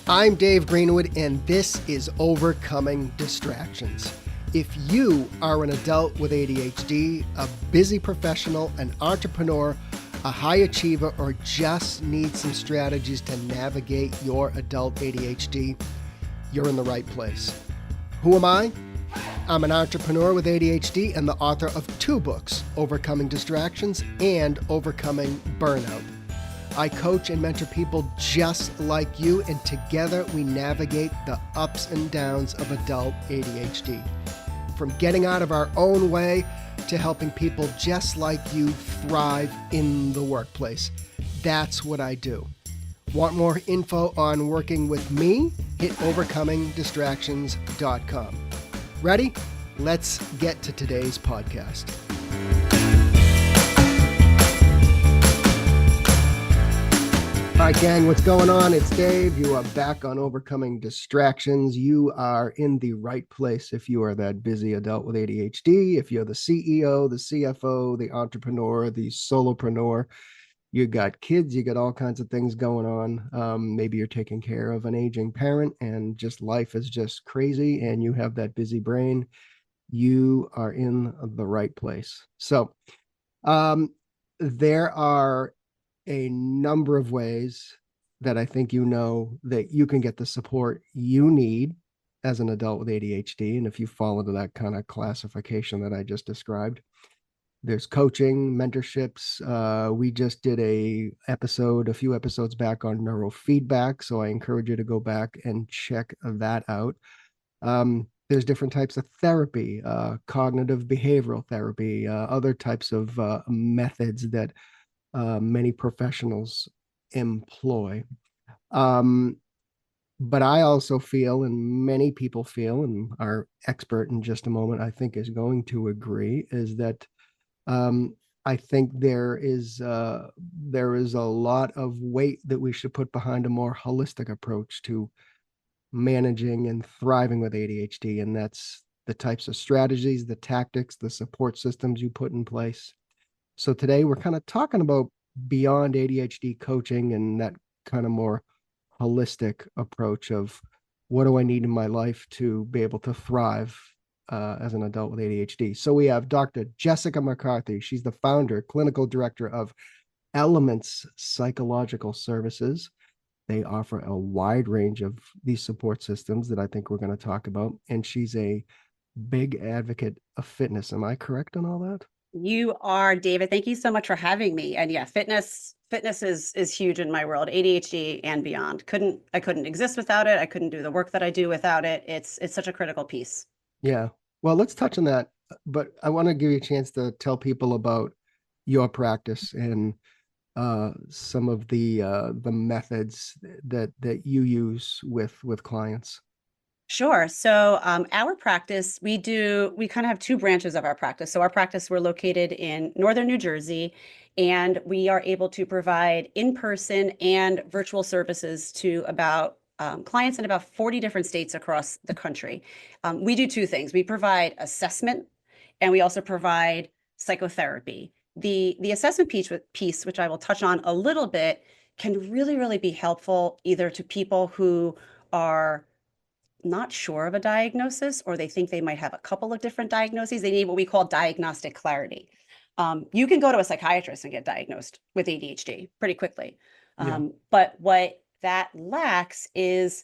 I'm Dave Greenwood, and this is Overcoming Distractions. If you are an adult with ADHD, a busy professional, an entrepreneur, a high achiever, or just need some strategies to navigate your adult ADHD, you're in the right place. Who am I? I'm an entrepreneur with ADHD and the author of 2 books, Overcoming Distractions and Overcoming Burnout. I coach and mentor people just like you, and together we navigate the ups and downs of adult ADHD. From getting out of our own way to helping people just like you thrive in the workplace. That's what I do. Want more info on working with me? Hit overcomingdistractions.com. Ready? Let's get to today's podcast. All right, gang, what's going on? It's Dave. You are back on Overcoming Distractions. You are in the right place if you are that busy adult with ADHD, if you're the CEO, the CFO, the entrepreneur, the solopreneur. You got kids, you got all kinds of things going on. Maybe you're taking care of an aging parent and just life is just crazy and you have that busy brain. You are in the right place. So there are a number of ways that I think you know that you can get the support you need as an adult with ADHD. And if you fall into that kind of classification that I just described, there's coaching, mentorships. We just did a few episodes back on neurofeedback. So I encourage you to go back and check that out. There's different types of therapy, cognitive behavioral therapy, other types of methods that many professionals employ. But I also feel, and many people feel, and our expert in just a moment, I think, is going to agree, is that I think there is a lot of weight that we should put behind a more holistic approach to managing and thriving with ADHD. And that's the types of strategies, the tactics, the support systems you put in place. So today we're kind of talking about Beyond ADHD coaching and that kind of more holistic approach of what do I need in my life to be able to thrive as an adult with ADHD. So we have Dr. Jessica McCarthy. She's the founder, clinical director of Elements Psychological Services. They offer a wide range of these support systems that I think we're going to talk about. And she's a big advocate of fitness. Am I correct on all that? You are, David. Thank you so much for having me. And yeah, fitness is huge in my world, ADHD and beyond. I couldn't exist without it. I couldn't do the work that I do without it. It's such a critical piece. Yeah. Well, let's touch on that, but I want to give you a chance to tell people about your practice and some of the methods that you use with clients. Sure. So our practice, we kind of have 2 branches of our practice. So our practice, we're located in northern New Jersey, and we are able to provide in-person and virtual services to about clients in about 40 different states across the country. We do 2 things. We provide assessment, and we also provide psychotherapy. The assessment piece, which I will touch on a little bit, can really, really be helpful either to people who are not sure of a diagnosis, or they think they might have a couple of different diagnoses. They need what we call diagnostic clarity. You can go to a psychiatrist and get diagnosed with ADHD pretty quickly. But what that lacks is,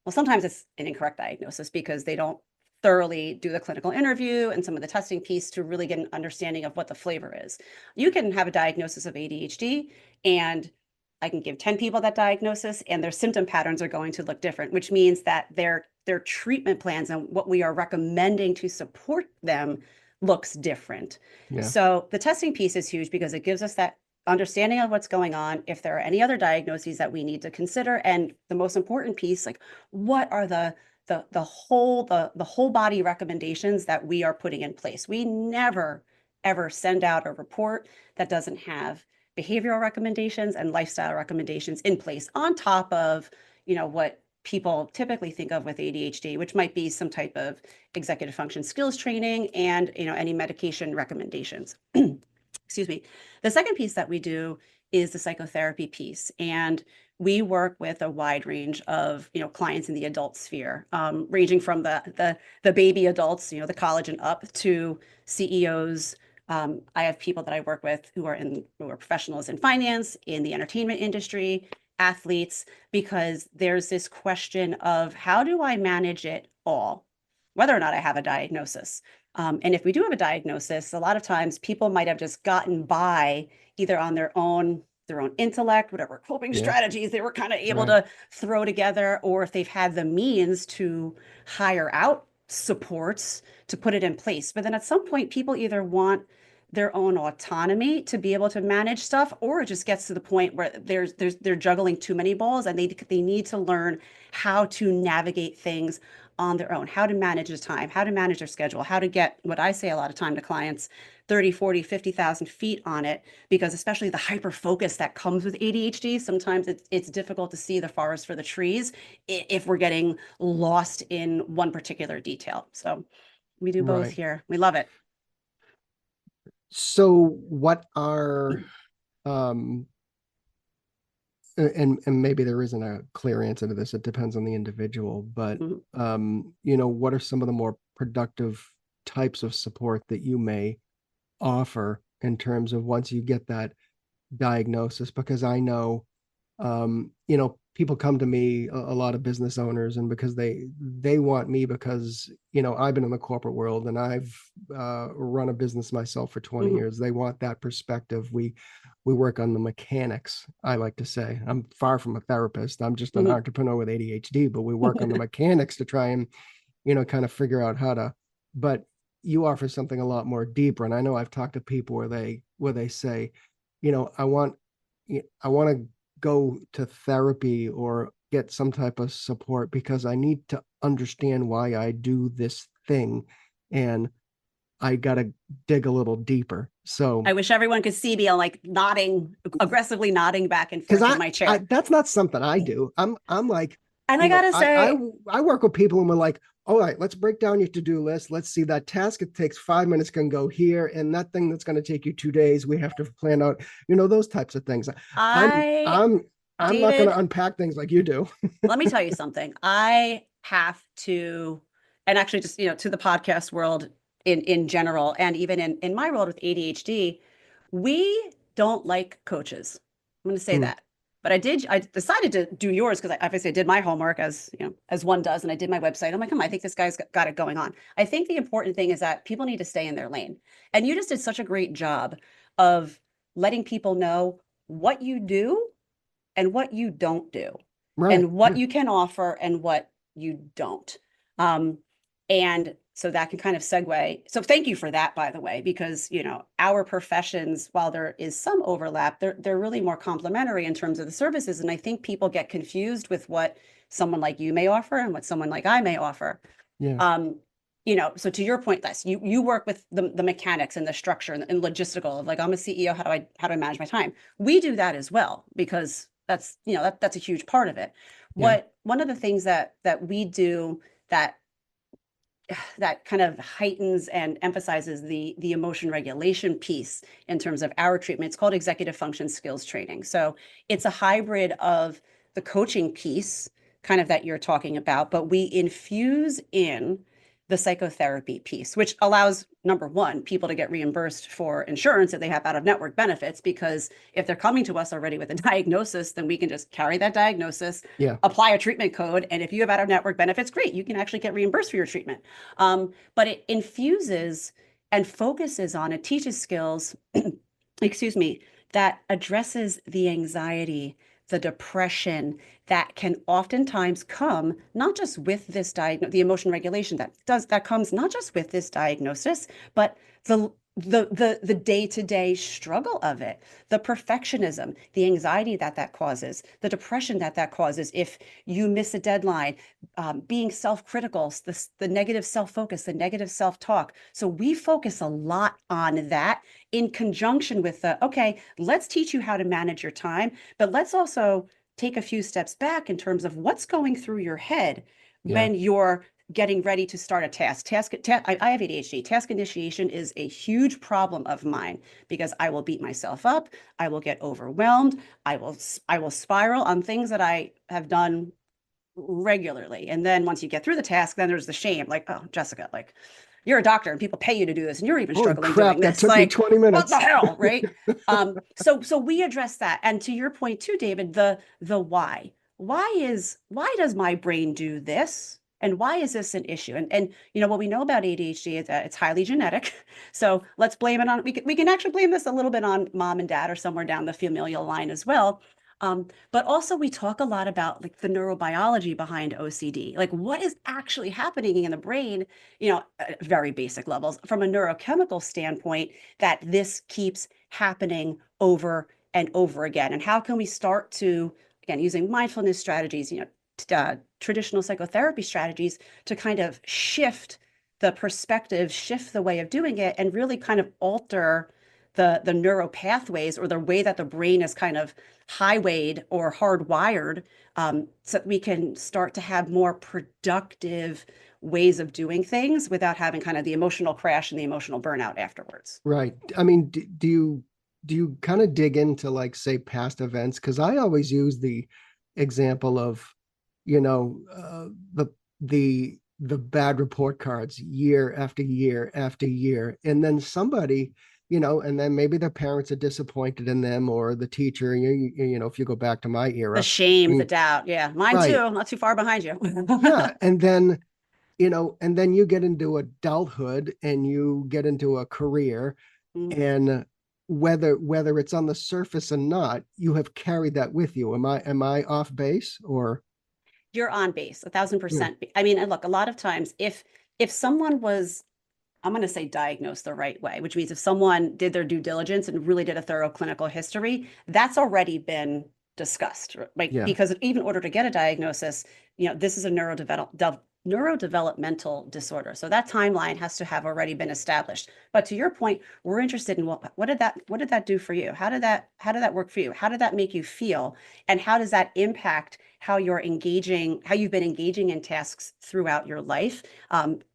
well, sometimes it's an incorrect diagnosis because they don't thoroughly do the clinical interview and some of the testing piece to really get an understanding of what the flavor is. You can have a diagnosis of ADHD, and I can give 10 people that diagnosis, and their symptom patterns are going to look different, which means that their treatment plans and what we are recommending to support them looks different. Yeah. So the testing piece is huge because it gives us that understanding of what's going on, if there are any other diagnoses that we need to consider, and the most important piece, like what are the whole body recommendations that we are putting in place. We never ever send out a report that doesn't have behavioral recommendations and lifestyle recommendations in place on top of, what people typically think of with ADHD, which might be some type of executive function skills training and, any medication recommendations. Excuse me. The second piece that we do is the psychotherapy piece. And we work with a wide range of, clients in the adult sphere, ranging from the baby adults, the college and up, to CEOs. I have people that I work with who are professionals in finance, in the entertainment industry, athletes, because there's this question of how do I manage it all, whether or not I have a diagnosis. And if we do have a diagnosis, a lot of times people might have just gotten by either on their own intellect, whatever coping Yeah. strategies they were kind of able Right. to throw together, or if they've had the means to hire out supports to put it in place. But then at some point, people either want their own autonomy to be able to manage stuff, or it just gets to the point where they're juggling too many balls, and they need to learn how to navigate things on their own, how to manage their time, how to manage their schedule, how to get, what I say a lot of time to clients, 30, 40, 50,000 feet on it, because especially the hyper focus that comes with ADHD, sometimes it's difficult to see the forest for the trees if we're getting lost in one particular detail. So we do both Right. here. We love it. So what are um and maybe there isn't a clear answer to this, it depends on the individual, but Mhm. what are some of the more productive types of support that you may offer in terms of once you get that diagnosis? Because I know people come to me, a lot of business owners, and because they want me because I've been in the corporate world and I've run a business myself for 20 Mhm. years. They want that perspective. We work on the mechanics. I like to say I'm far from a therapist. I'm just an Mhm. entrepreneur with ADHD, but we work on the mechanics to try and kind of figure out how to. But you offer something a lot more deeper, and I know I've talked to people where they say, I want to go to therapy or get some type of support because I need to understand why I do this thing, and I got to dig a little deeper. So, I wish everyone could see me. I'm like nodding, aggressively nodding back and because forth in my I chair. that's not something I do. I'm like, And I gotta I I say, I work with people and we're like, all right, let's break down your to-do list. Let's see that task. It takes 5 minutes can go here, and that thing that's going to take you 2 days, we have to plan out. Those types of things. I'm I I'm I'm not going to dated, unpack things like you do. let me tell you something. I have to, and actually just, to the podcast world in general, and even in my world with ADHD, we don't like coaches. I'm going to say Hmm. that. But I decided to do yours because I obviously did my homework as one does, and I did my website. I'm like, I think this guy's got it going on. I think the important thing is that people need to stay in their lane. And you just did such a great job of letting people know what you do and what you don't do, Right. and what Yeah. you can offer and what you don't. Um, and so that can kind of segue. So thank you for that, by the way, because our professions, while there is some overlap, they're really more complementary in terms of the services. And I think people get confused with what someone like you may offer and what someone like I may offer. Yeah. Um, so to your point, Les, you work with the mechanics and the structure and logistical of like, I'm a CEO, how do I manage my time? We do that as well, because that's a huge part of it. Yeah. What One of the things that we do that that kind of heightens and emphasizes the emotion regulation piece in terms of our treatment. It's called executive function skills training. So it's a hybrid of the coaching piece, kind of that you're talking about, but we infuse in the psychotherapy piece, which allows, number one, people to get reimbursed for insurance if they have out of network benefits, because if they're coming to us already with a diagnosis, then we can just carry that diagnosis, Yeah. apply a treatment code, and if you have out of network benefits, great, you can actually get reimbursed for your treatment. But it infuses and focuses on, it teaches skills, excuse me, that addresses the anxiety, the depression that can oftentimes come not just with this the emotion regulation that comes not just with this diagnosis, but the the day-to-day struggle of it, the perfectionism, the anxiety that causes, the depression that causes if you miss a deadline, being self-critical, the negative self-focus, the negative self-talk. So we focus a lot on that in conjunction with okay, let's teach you how to manage your time, but let's also take a few steps back in terms of what's going through your head Yeah. when you're getting ready to start a I have ADHD. Task initiation is a huge problem of mine because I will beat myself up. I will get overwhelmed. I will spiral on things that I have done regularly. And then once you get through the task, then there's the shame, like, oh, Jessica, like, you're a doctor and people pay you to do this and you're even Holy struggling doing crap, that this. took me Like, 20 what the minutes. hell, right? So we address that. And to your point too, David, the why. Why does my brain do this? And why is this an issue? And you know what we know about ADHD is that it's highly genetic. So let's blame it on we can actually blame this a little bit on mom and dad or somewhere down the familial line as well. But also we talk a lot about like the neurobiology behind OCD, like what is actually happening in the brain, at very basic levels from a neurochemical standpoint, that this keeps happening over and over again. And how can we start to, again, using mindfulness strategies, traditional psychotherapy strategies to kind of shift the perspective, shift the way of doing it, and really kind of alter the neural pathways or the way that the brain is kind of highwayed or hardwired, so that we can start to have more productive ways of doing things without having kind of the emotional crash and the emotional burnout afterwards. Right. I mean, do you kind of dig into like say past events? Because I always use the example of, you know, the bad report cards year after year after year, and then somebody, and then maybe their parents are disappointed in them or the teacher. If you go back to my The era, I shame, the mean, doubt. Yeah, mine right, too. Not too far behind you. yeah, and then you get into adulthood and you get into a career, Mm. and whether it's on the surface or not, you have carried that with you. Am I off base or You're on base, a thousand yeah, percent. I mean, and look, a lot of times, if someone was, I'm going to say diagnosed the right way, which means if someone did their due diligence and really did a thorough clinical history, that's already been discussed, right? yeah, Because even in order to get a diagnosis, this is a neurodevelopmental disorder. So that timeline has to have already been established. But to your point, we're interested in what did that do for you? How did that work for you? How did that make you feel? And how does that impact how you've been engaging in tasks throughout your life?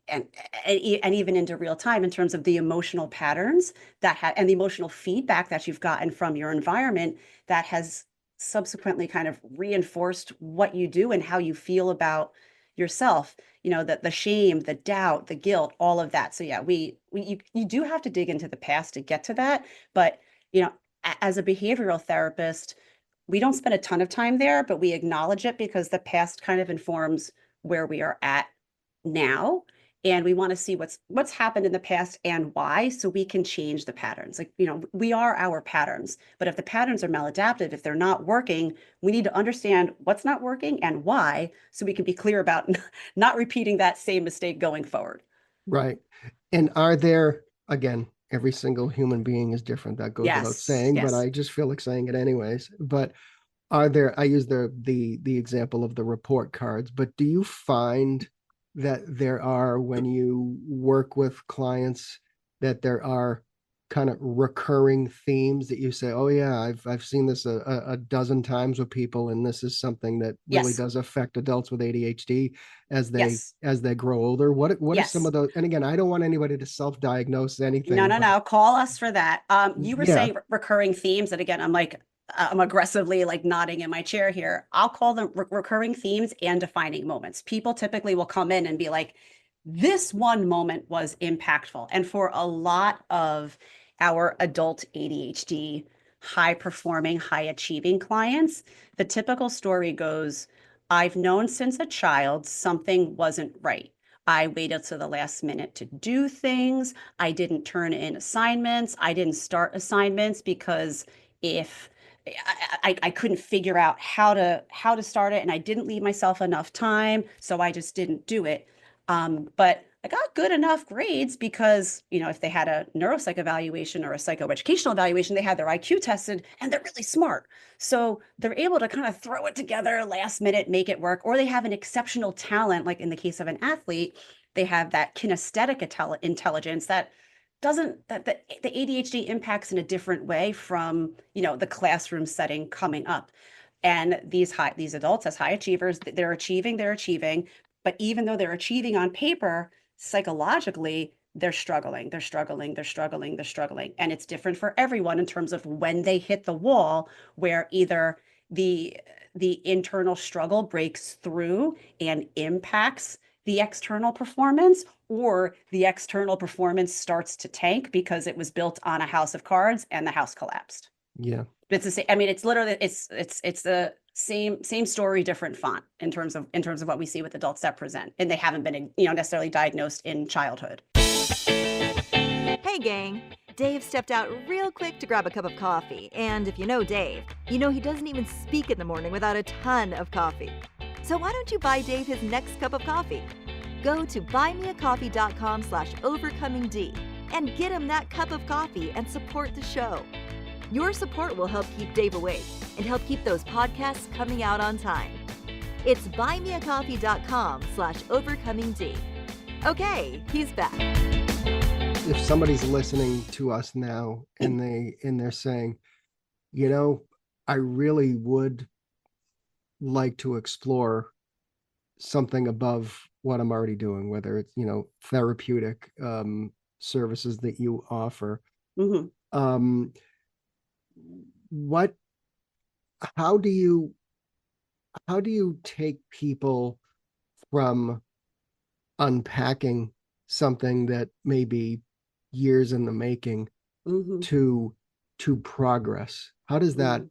And, and even into real time in terms of the emotional patterns and the emotional feedback that you've gotten from your environment that has subsequently kind of reinforced what you do and how you feel about yourself, the shame, the doubt, the guilt, all of that. So yeah, you do have to dig into the past to get to that. But, as a behavioral therapist, we don't spend a ton of time there, but we acknowledge it because the past kind of informs where we are at now. And we want to see what's happened in the past and why, so we can change the patterns. Like, we are our patterns, but if the patterns are maladaptive, if they're not working, we need to understand what's not working and why, so we can be clear about not repeating that same mistake going forward. right. And are there, again, every single human being is different. That goes without Yes, saying, but yes. I just feel like saying it anyways. But are there, I use the example of the report cards, but do you find that there are, when you work with clients, that there are kind of recurring themes that you say, oh yeah, I've seen this a dozen times with people, and this is something that really Yes, does affect adults with ADHD as they yes, as they grow older? What are some yes. of those? And again, I don't want anybody to self-diagnose No, anything, no, but no. Call us for that. You were yeah, saying recurring themes, and again, I'm aggressively like nodding in my chair here. I'll call them recurring themes and defining moments. People typically will come in and be like, "This one moment was impactful," and for a lot of our adult ADHD, high performing, high achieving clients, the typical story goes, "I've known since a child something wasn't right. I waited to the last minute to do things. I didn't turn in assignments. I didn't start assignments because if I couldn't figure out how to start it, and I didn't leave myself enough time, so I just didn't do it. But I got good enough grades because, if they had a neuropsych evaluation or a psychoeducational evaluation, they had their IQ tested and they're really smart. So they're able to kind of throw it together last minute, make it work, or they have an exceptional talent, like in the case of an athlete, they have that kinesthetic intelligence that doesn't that the ADHD impacts in a different way from, the classroom setting coming up. And these adults as high achievers, they're achieving, But even though they're achieving on paper, psychologically, they're struggling, they're struggling, they're struggling, they're struggling. And it's different for everyone in terms of when they hit the wall, where either the the internal struggle breaks through and impacts the external performance, or the external performance starts to tank because it was built on a house of cards and the house collapsed. Yeah. But it's the same. I mean, it's literally it's the same story, different font in terms of what we see with adults that present, and they haven't been, necessarily diagnosed in childhood. Hey, gang! Dave stepped out real quick to grab a cup of coffee, and if you know Dave, you know he doesn't even speak in the morning without a ton of coffee. So why don't you buy Dave his next cup of coffee? Go to buymeacoffee.com/overcomingd and get him that cup of coffee and support the show. Your support will help keep Dave awake and help keep those podcasts coming out on time. It's buymeacoffee.com/overcomingd. Okay, he's back. If somebody's listening to us now and they're saying, I really would like to explore something above what I'm already doing, whether it's, therapeutic services that you offer. Mm-hmm. What, how do you take people from unpacking something that may be years in the making Mm-hmm. to progress? How does that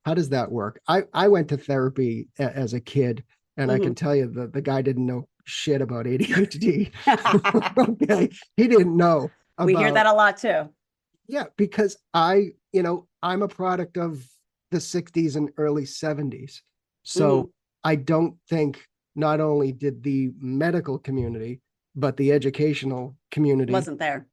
Mm-hmm. work? I went to therapy as a kid, and I Mm-hmm. can tell you that the guy didn't know shit about ADHD. Okay, he didn't know We hear that about. a lot too. Yeah, because I'm a product of the 60s and early 70s. Mm-hmm. So I don't think not only did the medical community, but the educational community Wasn't there.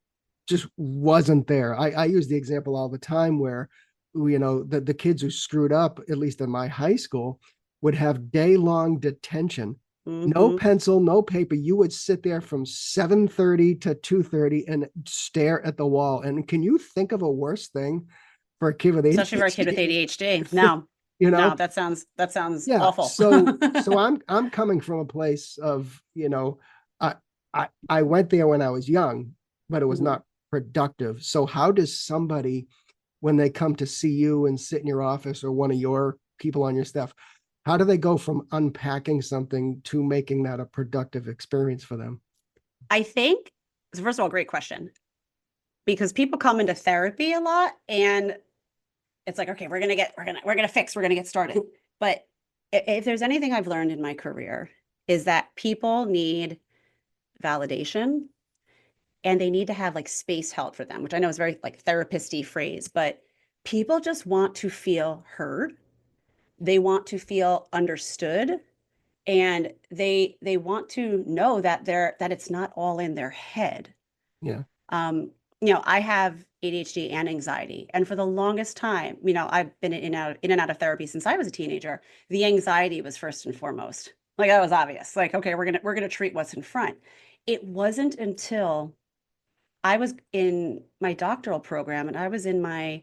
just wasn't there. I use the example all the time where, the kids who screwed up, at least in my high school, would have day-long detention. No Mm-hmm. pencil, no paper. You would sit there from 7:30 to 2:30 and stare at the wall. And can you think of a worse thing for a kid with Especially for a kid with ADHD? ADHD. No, you no, know? that sounds Yeah. awful. So I'm coming from a place of, I I went there when I was young, but it was Mhm. not productive. So how does somebody, when they come to see you and sit in your office or one of your people on your staff, how do they go from unpacking something to making that a productive experience for them? I think, so first of all, great question. Because people come into therapy a lot and it's like, okay, we're gonna get started. But if there's anything I've learned in my career is that people need validation and they need to have like space held for them, which I know is very like therapist-y phrase, but people just want to feel heard. They want to feel understood, and they want to know that that it's not all in their head. Yeah. Um, I have ADHD and anxiety, and for the longest time, I've been in and out of therapy since I was a teenager. The anxiety was first and foremost. Like that was obvious. Like, okay, we're gonna treat what's in front. It wasn't until I was in my doctoral program and I was in my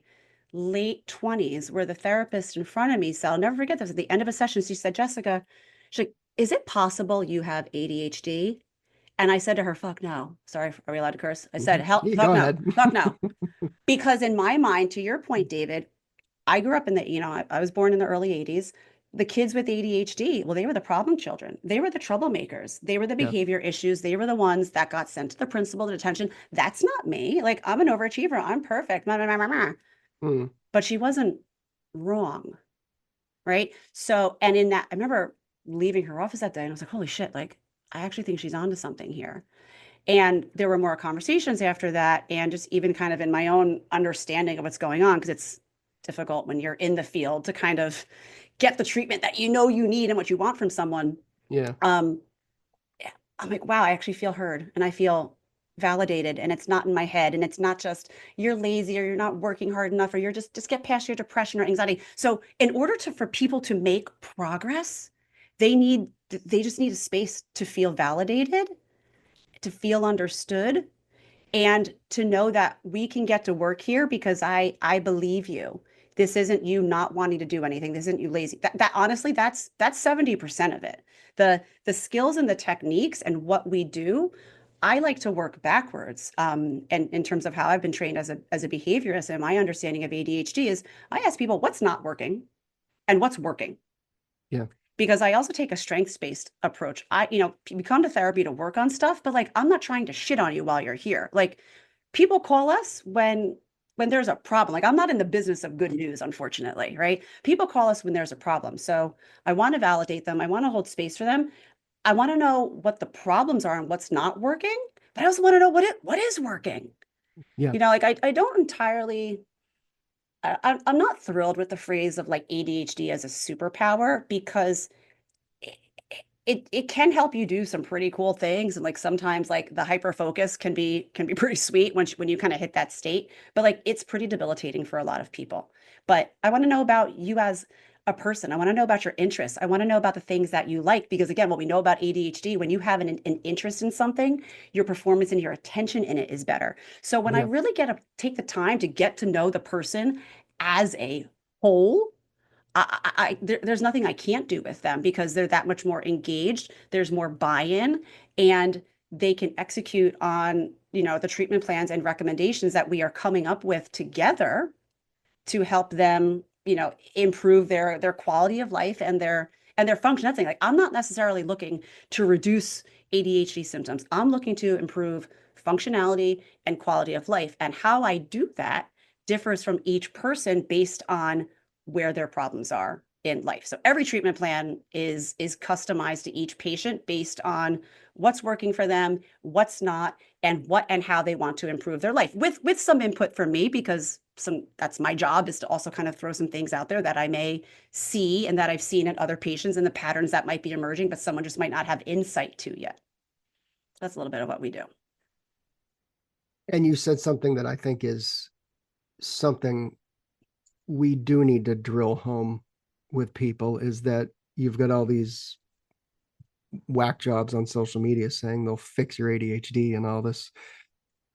late 20s where the therapist in front of me said, I'll never forget this. At the end of a session, she said, Jessica, she's like, is it possible you have ADHD? And I said to her, fuck no. Sorry, are we allowed to curse? I said, hell, Yeah, fuck go no, ahead. fuck no. Because in my mind, to your point, David, I grew up in I was born in the early 80s. The kids with ADHD, well, they were the problem children. They were the troublemakers. They were the Yeah. behavior issues. They were the ones that got sent to the principal to detention. That's not me. Like, I'm an overachiever. I'm perfect. Mm, But she wasn't wrong. Right. So, and in that, I remember leaving her office that day and I was like, holy shit, like, I actually think she's onto something here. And there were more conversations after that, and just even kind of in my own understanding of what's going on, because it's difficult when you're in the field to kind of get the treatment that you need and what you want from someone. yeah. Um, I'm like, wow, I actually feel heard and I feel validated, and it's not in my head, and it's not just you're lazy or you're not working hard enough or you're just get past your depression or anxiety. So in order for people to make progress, they just need a space to feel validated, to feel understood, and to know that we can get to work here because I believe you. This isn't you not wanting to do anything. This isn't you lazy. That honestly, that's 70% of it. The skills and the techniques and what we do, I like to work backwards. And in terms of how I've been trained as a behaviorist, and my understanding of ADHD is I ask people what's not working and what's working. Yeah. Because I also take a strengths-based approach. We come to therapy to work on stuff, but like I'm not trying to shit on you while you're here. Like people call us when there's a problem. Like I'm not in the business of good news, unfortunately, right? People call us when there's a problem. So I want to validate them. I want to hold space for them. I want to know what the problems are and what's not working, but I also want to know what is working. Yeah. Like I don't entirely I'm not thrilled with the phrase of like ADHD as a superpower because it can help you do some pretty cool things, and like sometimes like the hyper focus can be pretty sweet when you kind of hit that state, but like it's pretty debilitating for a lot of people. But I want to know about you as a person. I want to know about your interests. I want to know about the things that you like, because again, what we know about ADHD, when you have an interest in something, your performance and your attention in it is better. So when I Yeah. really get to take the time to get to know the person as a whole, there's nothing I can't do with them because they're that much more engaged. There's more buy-in, and they can execute on, the treatment plans and recommendations that we are coming up with together to help them, improve their quality of life and their function. That's the thing. Like I'm not necessarily looking to reduce ADHD symptoms. I'm looking to improve functionality and quality of life. And how I do that differs from each person based on where their problems are in life. So every treatment plan is customized to each patient based on what's working for them, what's not, and what and how they want to improve their life with some input from me, because that's my job, is to also kind of throw some things out there that I may see and that I've seen in other patients and the patterns that might be emerging, but someone just might not have insight to yet. So that's a little bit of what we do. And you said something that I think is something we do need to drill home with people, is that you've got all these whack jobs on social media saying they'll fix your ADHD and all this.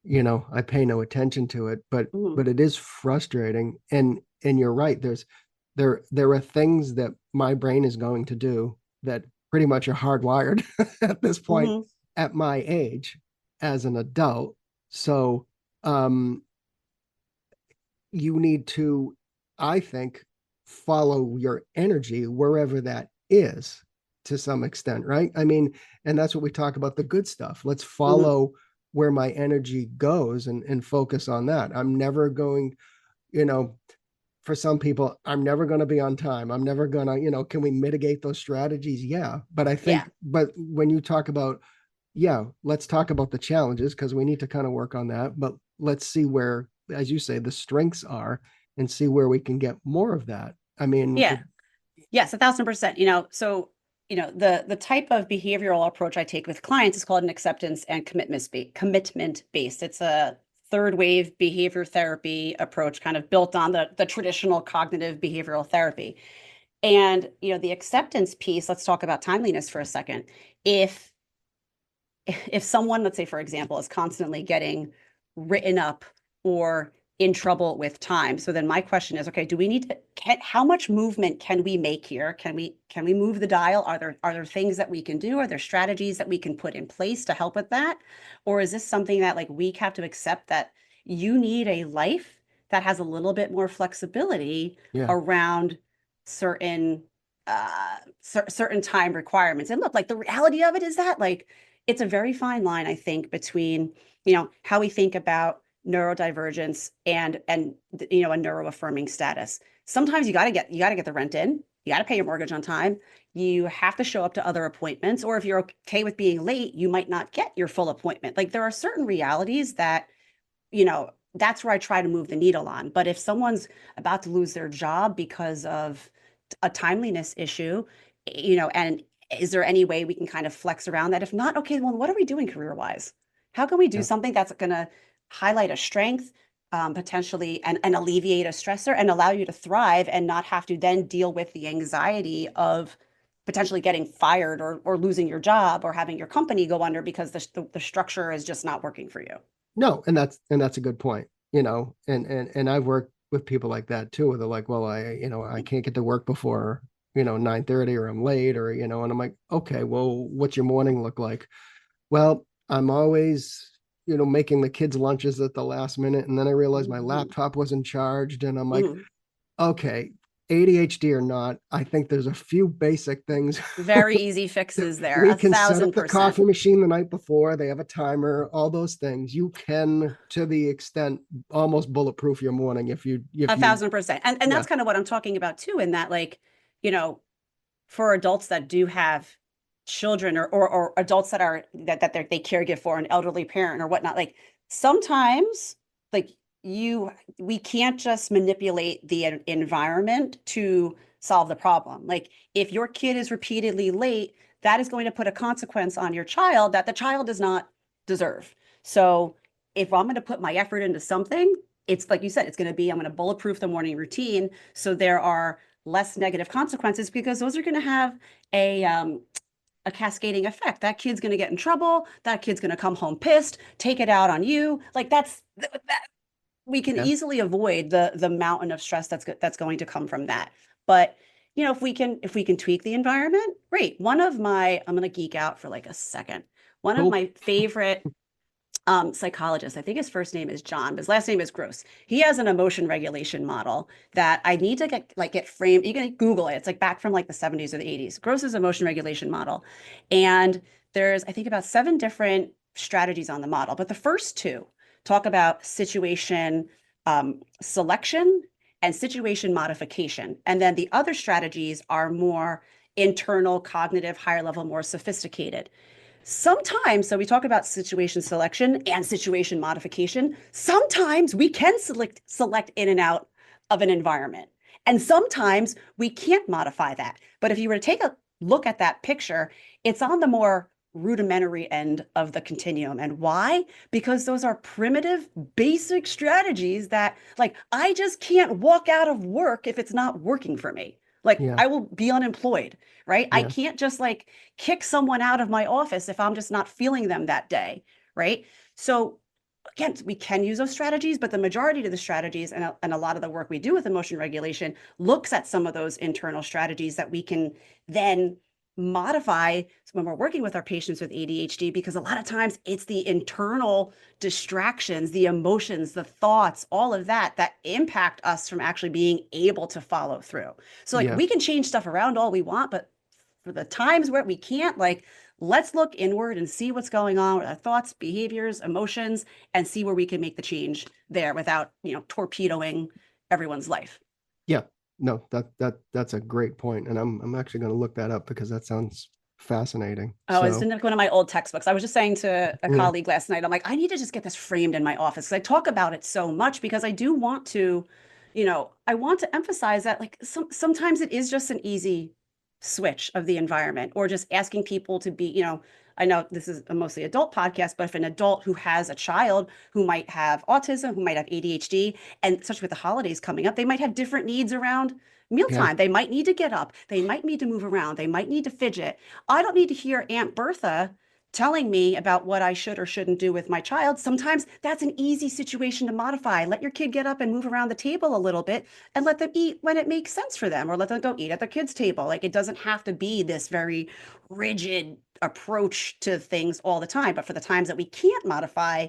I pay no attention to it, but Mhm. but it is frustrating. And you're right. There are things that my brain is going to do that pretty much are hardwired at this point Mhm. at my age as an adult. So um you need to, I think, follow your energy wherever that is to some extent, right? I mean, and that's what we talk about, the good stuff. Let's Mhm. follow where my energy goes and focus on that. I'm never going, you know, for some people, I'm never going to be on time. I'm never going to, can we mitigate those strategies? Yeah. But I Yeah. think, but when you talk about, yeah, let's talk about the challenges because we need to kind of work on that. But let's see where, as you say, the strengths are and see where we can get more of that. I mean, Yeah. Yes, 1,000%. So the type of behavioral approach I take with clients is called an acceptance and commitment based. It's a third wave behavior therapy approach, kind of built on the traditional cognitive behavioral therapy. And the acceptance piece. Let's talk about timeliness for a second. If if someone, let's say, for example, is constantly getting written up or in trouble with time, so then my question is, okay, do we need to, how much movement can we make here? Can we move the dial? Are there things that we can do? Are there strategies that we can put in place to help with that? Or is this something that like we have to accept that you need a life that has a little bit more flexibility yeah, around certain certain time requirements? And look, like the reality of it is that like it's a very fine line, I think, between, how we think about neurodivergence and a neuroaffirming status. Sometimes you got to get the rent in. You got to pay your mortgage on time. You have to show up to other appointments, or if you're okay with being late, you might not get your full appointment. Like there are certain realities that, that's where I try to move the needle on. But if someone's about to lose their job because of a timeliness issue, and is there any way we can kind of flex around that? If not, okay, well, what are we doing career wise? How can we do yeah. something that's going to highlight a strength, potentially, and alleviate a stressor and allow you to thrive and not have to then deal with the anxiety of potentially getting fired or losing your job or having your company go under because the structure is just not working for you. No, and that's a good point. And I've worked with people like that too, where they're like, well, I can't get to work before, 9:30, or I'm late, or, and I'm like, okay, well, what's your morning look like? Well, I'm always, making the kids lunches at the last minute. And then I realized my Mhm. laptop wasn't charged. And I'm like, Mhm. okay, ADHD or not, I think there's a few basic things. Very easy fixes there, We a can set thousand up the percent. coffee machine the night before. They have a timer, all those things. You can, to the extent, almost bulletproof your morning A if you, 1000%. And yeah, that's kind of what I'm talking about too, in that, like, you know, for adults that do have children, or adults that are they caregive for an elderly parent or whatnot, like sometimes, like, you we can't just manipulate the environment to solve the problem. Like, if your kid is repeatedly late, that is going to put a consequence on your child that the child does not deserve. So if I'm going to put my effort into something, it's like you said, it's going to be, I'm going to bulletproof the morning routine so there are less negative consequences, because those are going to have a um, a cascading effect. That kid's going to get in trouble. That kid's going to come home pissed, take it out on you. Like, that we can yeah, easily avoid the mountain of stress that's going to come from that. But if we can tweak the environment, great. I'm going to geek out for like a second. One of cool, my favorite psychologist. I think his first name is John, but his last name is Gross. He has an emotion regulation model that I need to get framed. You can Google it. It's like back from like the 70s or the 80s. Gross's emotion regulation model. And there's, I think, about 7 different strategies on the model. But the first 2 talk about situation selection and situation modification. And then the other strategies are more internal, cognitive, higher level, more sophisticated. Sometimes, so we talk about situation selection and situation modification. Sometimes we can select in and out of an environment. And sometimes we can't modify that. But if you were to take a look at that picture, it's on the more rudimentary end of the continuum. And why? Because those are primitive, basic strategies that, like, I just can't walk out of work if it's not working for me. Like, yeah, I will be unemployed, right? I yeah, can't just like kick someone out of my office if I'm just not feeling them that day, right? So again, we can use those strategies, but the majority of the strategies, and a lot of the work we do with emotion regulation looks at some of those internal strategies that we can then modify when we're working with our patients with ADHD, because a lot of times it's the internal distractions, the emotions, the thoughts, all of that that impact us from actually being able to follow through. So, like, yeah, we can change stuff around all we want, but for the times where we can't, like, let's look inward and see what's going on with our thoughts, behaviors, emotions, and see where we can make the change there without, torpedoing everyone's life. yeah. No, that's a great point, and I'm actually going to look that up because that sounds fascinating. Oh, it's So in one of my old textbooks. I was just saying to a yeah, colleague last night, I'm like, I need to just get this framed in my office. 'Cause I talk about it so much because I do want to, I want to emphasize that, like, sometimes it is just an easy switch of the environment, or just asking people to be, I know this is a mostly adult podcast, but if an adult who has a child who might have autism, who might have ADHD, and especially with the holidays coming up, they might have different needs around yeah, mealtime. They might need to get up. They might need to move around. They might need to fidget. I don't need to hear Aunt Bertha telling me about what I should or shouldn't do with my child. Sometimes that's an easy situation to modify. Let your kid get up and move around the table a little bit, and let them eat when it makes sense for them, or let them go eat at their kids' table. Like, it doesn't have to be this very rigid approach to things all the time. But for the times that we can't modify,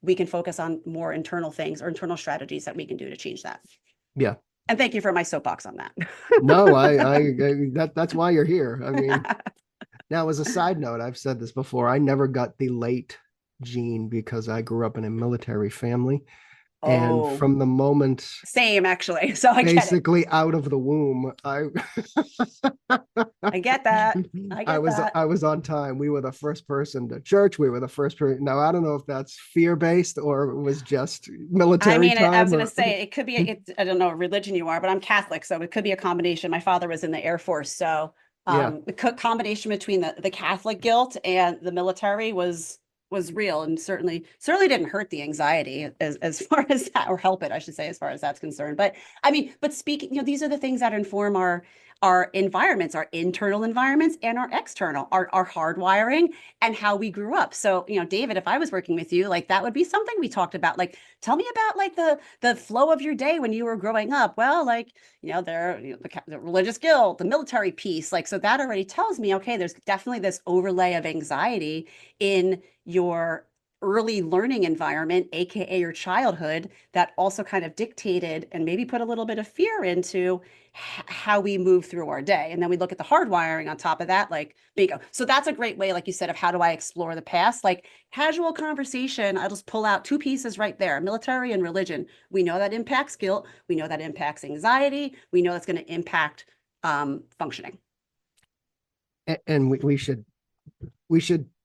we can focus on more internal things or internal strategies that we can do to change that. yeah. And thank you for my soapbox on No, that's why you're here. I mean, that. now, as a side note, I've said this before. I never got the late gene because I grew up in a military family. And Oh, from the moment same actually. So I get it. basically out of the womb, I get that. I I get was that. I was on time. We were the first person to church. We were the first person. Now I don't know if that's fear based or it was just I military mean, I was time going to or say it could be, I don't know what religion you are, but I'm Catholic. So it could be a combination. My father was in the Air Force. So yeah, the combination between the Catholic guilt and the military was real, and certainly didn't hurt the anxiety as far as that, or help it, I should say, as far as that's concerned. But I mean, but speaking, these are the things that inform our environments, our internal environments and our external, our hardwiring and how we grew up. So, David, if I was working with you, like that would be something we talked about. Like, tell me about like the flow of your day when you were growing up. Well, like, the religious guilt, the military piece, like, so that already tells me, okay, there's definitely this overlay of anxiety in your early learning environment, AKA your childhood, that also kind of dictated and maybe put a little bit of fear into how we move through our day. And then we look at the hardwiring on top of that, like bingo. So that's a great way, like you said, of how do I explore the past? Like casual conversation, I'll just pull out two pieces right there, military and religion. We know that impacts guilt. We know that impacts anxiety. We know that's going to impact functioning. And we should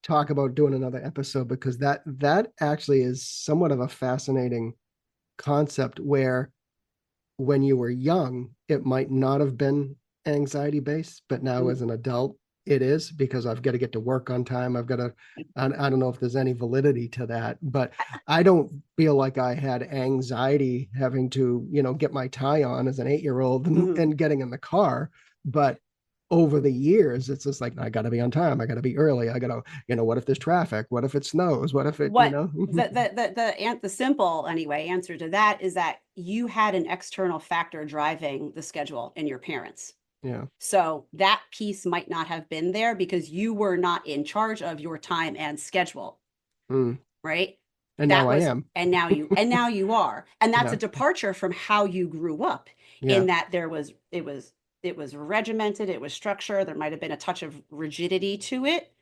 talk about doing another episode, because that actually is somewhat of a fascinating concept, where when you were young, it might not have been anxiety based, but now as an adult, it is, because I've got to get to work on time. I don't know if there's any validity to that, but I don't feel like I had anxiety having to, get my tie on as an 8-year-old and getting in the car. But over the years, it's just like, I got to be on time. I got to be early. I got to, what if there's traffic? What if it snows? What if it, the simple anyway answer to that is that you had an external factor driving the schedule in your parents. Yeah. So that piece might not have been there because you were not in charge of your time and schedule. Right. And now I am. And now you are. And that's Yeah. a departure from how you grew up, in that it was regimented, it was structured, there might have been a touch of rigidity to it.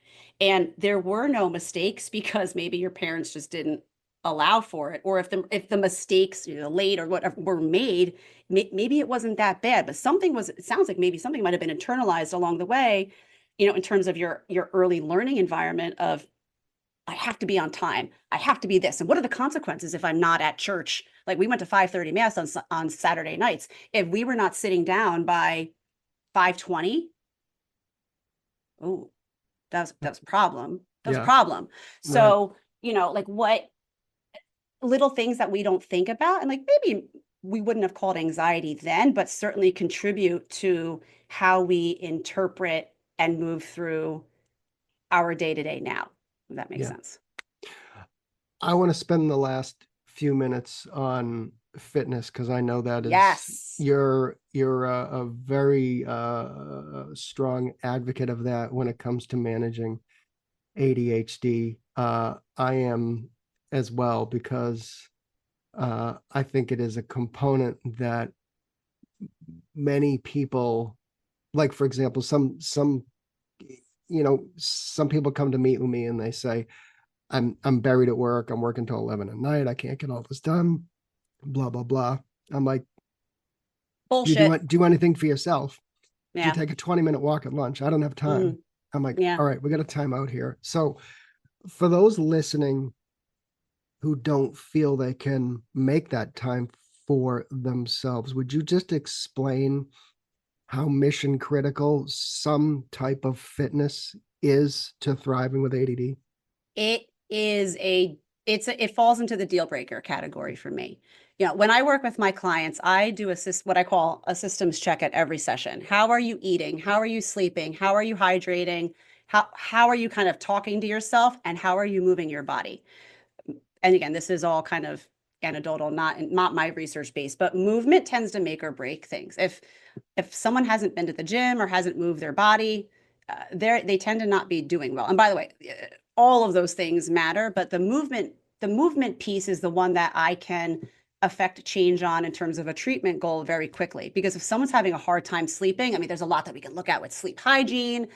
And there were no mistakes because maybe your parents just didn't allow for it. Or if the mistakes, late or whatever were made, maybe it wasn't that bad, but it sounds like maybe something might have been internalized along the way, in terms of your early learning environment of, I have to be on time. I have to be this. And what are the consequences if I'm not at church? Like we went to 5:30 mass on Saturday nights. If we were not sitting down by 5:20, oh, that was a problem. That was a problem. So, like what little things that we don't think about, and like maybe we wouldn't have called anxiety then, but certainly contribute to how we interpret and move through our day-to-day now. If that makes sense. I want to spend the last few minutes on fitness, because I know that is you're a very strong advocate of that when it comes to managing ADHD. I am as well, because I think it is a component that many people, like for example, some people come to meet with me and they say, I'm buried at work. I'm working till 11 at night. I can't get all this done. Blah, blah, blah. I'm like, bullshit. Do anything for yourself. Yeah. Do you take a 20-minute walk at lunch? I don't have time. I'm like, all right, we got a time out here. So for those listening who don't feel they can make that time for themselves, would you just explain how mission critical some type of fitness is to thriving with ADD? It falls into the deal breaker category for me. When I work with my clients, I do what I call a systems check at every session. How are you eating? How are you sleeping? How are you hydrating? How are you kind of talking to yourself? And how are you moving your body? And again, this is all kind of anecdotal, not my research base, but movement tends to make or break things. If someone hasn't been to the gym or hasn't moved their body, they tend to not be doing well. And by the way, all of those things matter, but the movement piece is the one that I can affect change on in terms of a treatment goal very quickly. Because if someone's having a hard time sleeping, I mean, there's a lot that we can look at with sleep hygiene,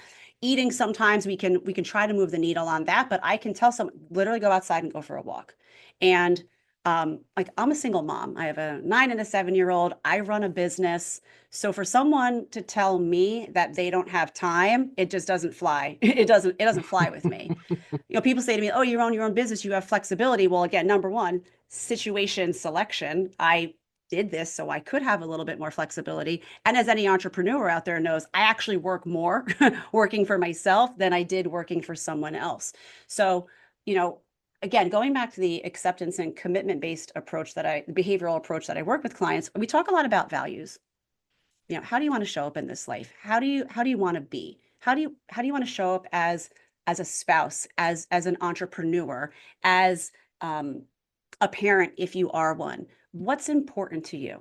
eating. Sometimes we can try to move the needle on that, but I can tell someone literally go outside and go for a walk. And like I'm a single mom. I have a 9 and a 7-year-old. I run a business. So for someone to tell me that they don't have time, it just doesn't fly. It doesn't fly with me. People say to me, "Oh, you own your own business. You have flexibility." Well, again, number one, situation selection. I did this so I could have a little bit more flexibility. And as any entrepreneur out there knows, I actually work more working for myself than I did working for someone else. So, again, going back to the acceptance and commitment-based approach behavioral approach that I work with clients, we talk a lot about values. how do you want to show up in this life? How do you want to be? How do you want to show up as a spouse, as an entrepreneur, as a parent if you are one? What's important to you?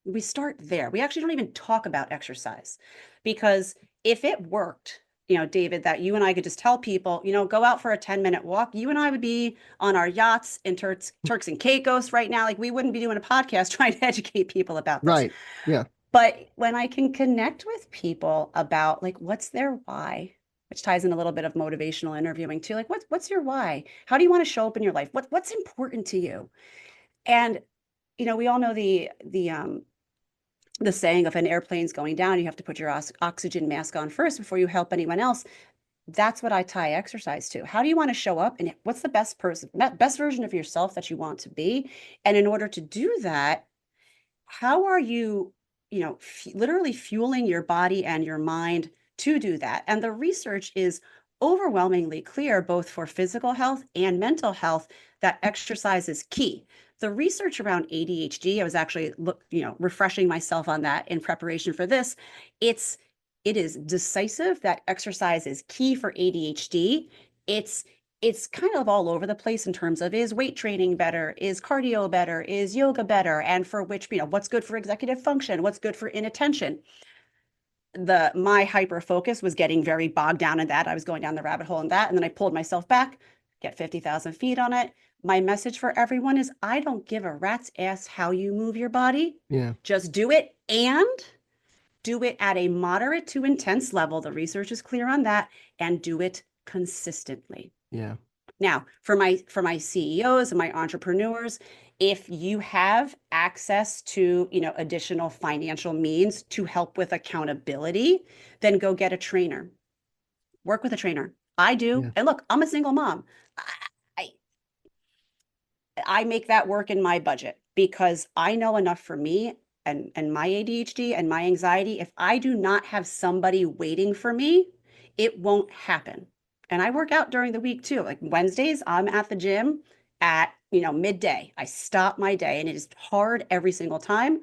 We start there. We actually don't even talk about exercise, because if it worked, David, that you and I could just tell people, go out for a 10-minute walk, you and I would be on our yachts in Turks and Caicos right now. Like, we wouldn't be doing a podcast trying to educate people about this. Right. Yeah. But when I can connect with people about, like, what's their why, which ties in a little bit of motivational interviewing too, like, what's your why? How do you want to show up in your life? What's important to you? And we all know the saying, if an airplane's going down, you have to put your oxygen mask on first before you help anyone else. That's what I tie exercise to. How do you want to show up, and what's the best version of yourself that you want to be? And in order to do that, how are you, literally fueling your body and your mind to do that? And the research is overwhelmingly clear, both for physical health and mental health, that exercise is key. The research around ADHD, I was actually refreshing myself on that in preparation for this. It is decisive that exercise is key for ADHD. It's kind of all over the place in terms of, is weight training better? Is cardio better? Is yoga better? And for which, what's good for executive function? What's good for inattention? My hyper focus was getting very bogged down in that. I was going down the rabbit hole in that. And then I pulled myself back, get 50,000 feet on it. My message for everyone is, I don't give a rat's ass how you move your body. Yeah. Just do it, and do it at a moderate to intense level. The research is clear on that, and do it consistently. Yeah. Now, for my CEOs and my entrepreneurs, if you have access to, additional financial means to help with accountability, then go get a trainer. Work with a trainer. I do. Yeah. And look, I'm a single mom. I make that work in my budget, because I know enough for me and my ADHD and my anxiety. If I do not have somebody waiting for me, it won't happen. And I work out during the week too. Like Wednesdays, I'm at the gym at, midday. I stop my day, and it is hard every single time,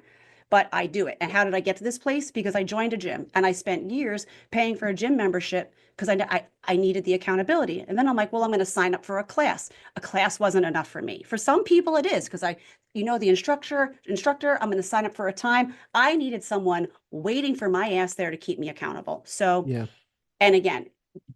but I do it. And how did I get to this place? Because I joined a gym, and I spent years paying for a gym membership because I needed the accountability. And then I'm like, well, I'm going to sign up for a class. A class wasn't enough for me. For some people it is, because the instructor, I'm going to sign up for a time. I needed someone waiting for my ass there to keep me accountable. So, Yeah. And again,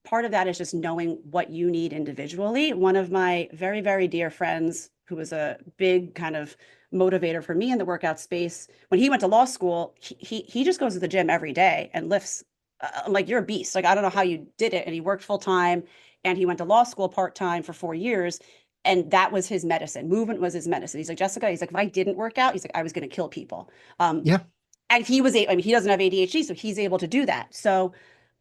part of that is just knowing what you need individually. One of my very, very dear friends, who was a big kind of motivator for me in the workout space, when he went to law school, he just goes to the gym every day and lifts. I'm like, you're a beast. Like, I don't know how you did it. And he worked full time, and he went to law school part-time for 4 years. And that was his medicine. Movement was his medicine. He's like, Jessica, if I didn't work out, he's like, I was going to kill people. Yeah. And he doesn't have ADHD, so he's able to do that. So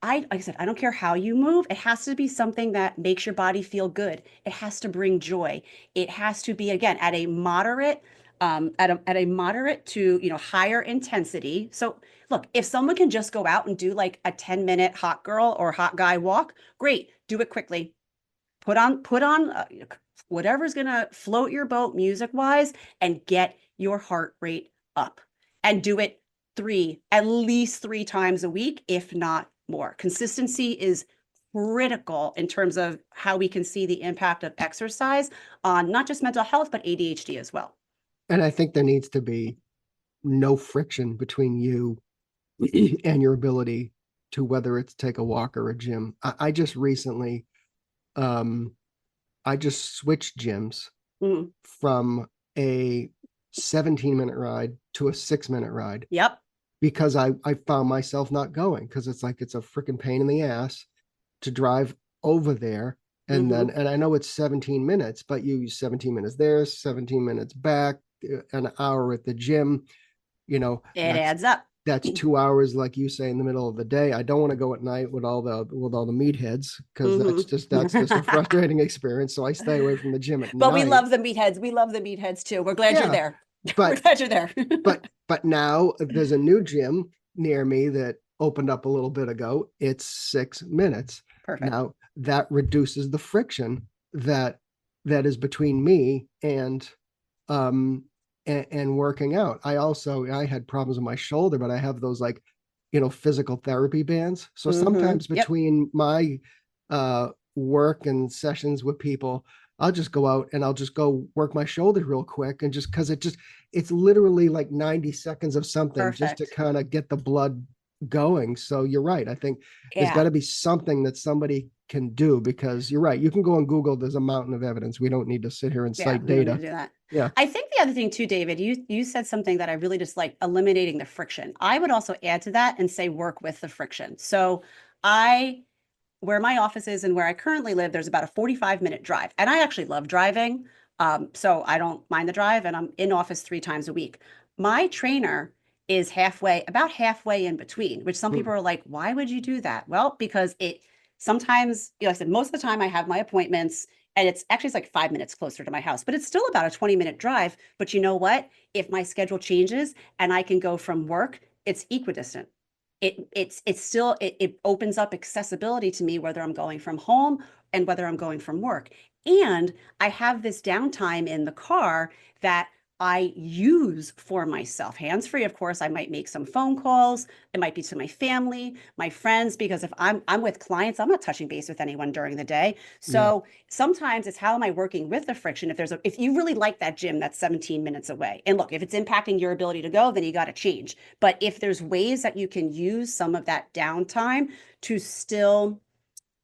like I said, I don't care how you move. It has to be something that makes your body feel good. It has to bring joy. It has to be, again, at a moderate to, higher intensity. So look, if someone can just go out and do like a 10-minute hot girl or hot guy walk, great. Do it quickly. Put on whatever's going to float your boat music wise, and get your heart rate up, and do it at least 3 times a week, if not more. Consistency is critical in terms of how we can see the impact of exercise on not just mental health, but ADHD as well. And I think there needs to be no friction between you and your ability to, whether it's take a walk or a gym. I just recently, I just switched gyms from a 17-minute ride to a 6-minute ride. Yep. Because I found myself not going, because it's like, it's a freaking pain in the ass to drive over there. And then, and I know it's 17 minutes, but you use 17 minutes there, 17 minutes back, an hour at the gym, it adds up. That's 2 hours, like you say, in the middle of the day. I don't want to go at night with all the meatheads, because that's just a frustrating experience. So I stay away from the gym at night. But we love the meatheads. We love the meatheads too. We're glad you're there. We're glad you're there. but now there's a new gym near me that opened up a little bit ago. It's 6 minutes. Perfect. Now that reduces the friction that is between me and and working out. I had problems with my shoulder, but I have those like, physical therapy bands. So sometimes Yep. between my work and sessions with people, I'll just go out and I'll just go work my shoulder real quick. And just because it's literally like 90 seconds of something just to Perfect. kind of get the blood going. So you're right. I think there's Yeah. got to be something that somebody can do, because you're right. You can go on Google. There's a mountain of evidence. We don't need to sit here and Yeah, cite we don't need data. to do that. Yeah. I think the other thing too, David, you said something that I really just like, eliminating the friction. I would also add to that and say work with the friction. So where my office is and where I currently live, there's about a 45-minute drive. And I actually love driving. So I don't mind the drive, and I'm in office 3 times a week. My trainer is about halfway in between, which some people are like, why would you do that? Well, because sometimes, I said, most of the time I have my appointments, and it's like 5 minutes closer to my house, but it's still about a 20-minute drive. But you know what? If my schedule changes and I can go from work, it's equidistant. It opens up accessibility to me, whether I'm going from home and whether I'm going from work. And I have this downtime in the car that I use for myself. Hands-free, of course. I might make some phone calls. It might be to my family, my friends, because if I'm with clients, I'm not touching base with anyone during the day. So sometimes it's, how am I working with the friction? If you really like that gym that's 17 minutes away, and look, if it's impacting your ability to go, then you got to change. But if there's ways that you can use some of that downtime to still,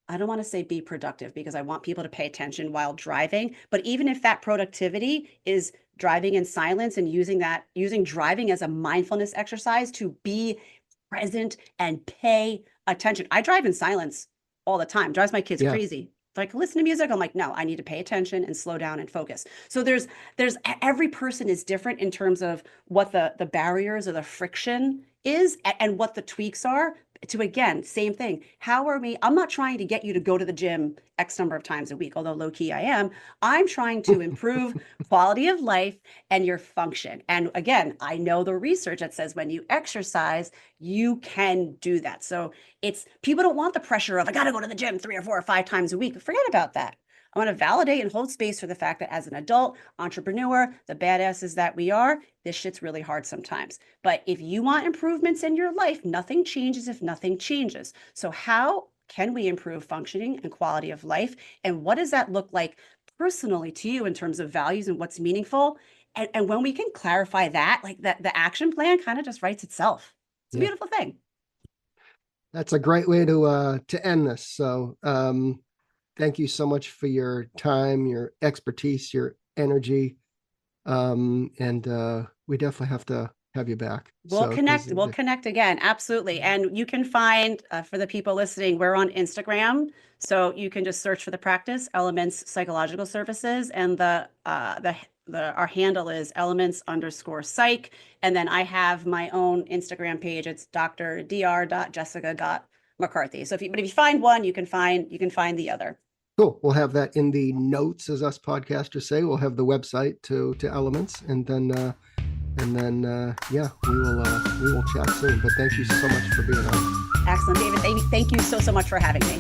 I don't want to say be productive, because I want people to pay attention while driving. But even if that productivity is driving in silence and using driving as a mindfulness exercise to be present and pay attention. I drive in silence all the time. Drives my kids crazy. Like, listen to music. I'm like, no, I need to pay attention and slow down and focus. So there's every person is different in terms of what the barriers or the friction is, and what the tweaks are to, again, same thing. I'm not trying to get you to go to the gym X number of times a week, although low key I am. I'm trying to improve quality of life and your function. And again, I know the research that says when you exercise, you can do that. So people don't want the pressure of, I got to go to the gym 3 or 4 or 5 times a week. Forget about that. I want to validate and hold space for the fact that as an adult entrepreneur, the badasses that we are, this shit's really hard sometimes. But if you want improvements in your life, nothing changes if nothing changes. So how can we improve functioning and quality of life? And what does that look like personally to you in terms of values and what's meaningful? And when we can clarify that, like the action plan kind of just writes itself. It's a beautiful thing. That's a great way to end this. So thank you so much for your time, your expertise, your energy. And we definitely have to have you back. We'll connect again. Absolutely. And you can find, for the people listening, we're on Instagram. So you can just search for the practice, Elements Psychological Services. And our handle is elements_psych. And then I have my own Instagram page. It's Dr. Jessica.McCarthy. So if you find one, you can find the other. Cool. We'll have that in the notes, as us podcasters say. We'll have the website to Elements, and then we will chat soon. But thank you so much for being on. Excellent, David. Thank you so much for having me.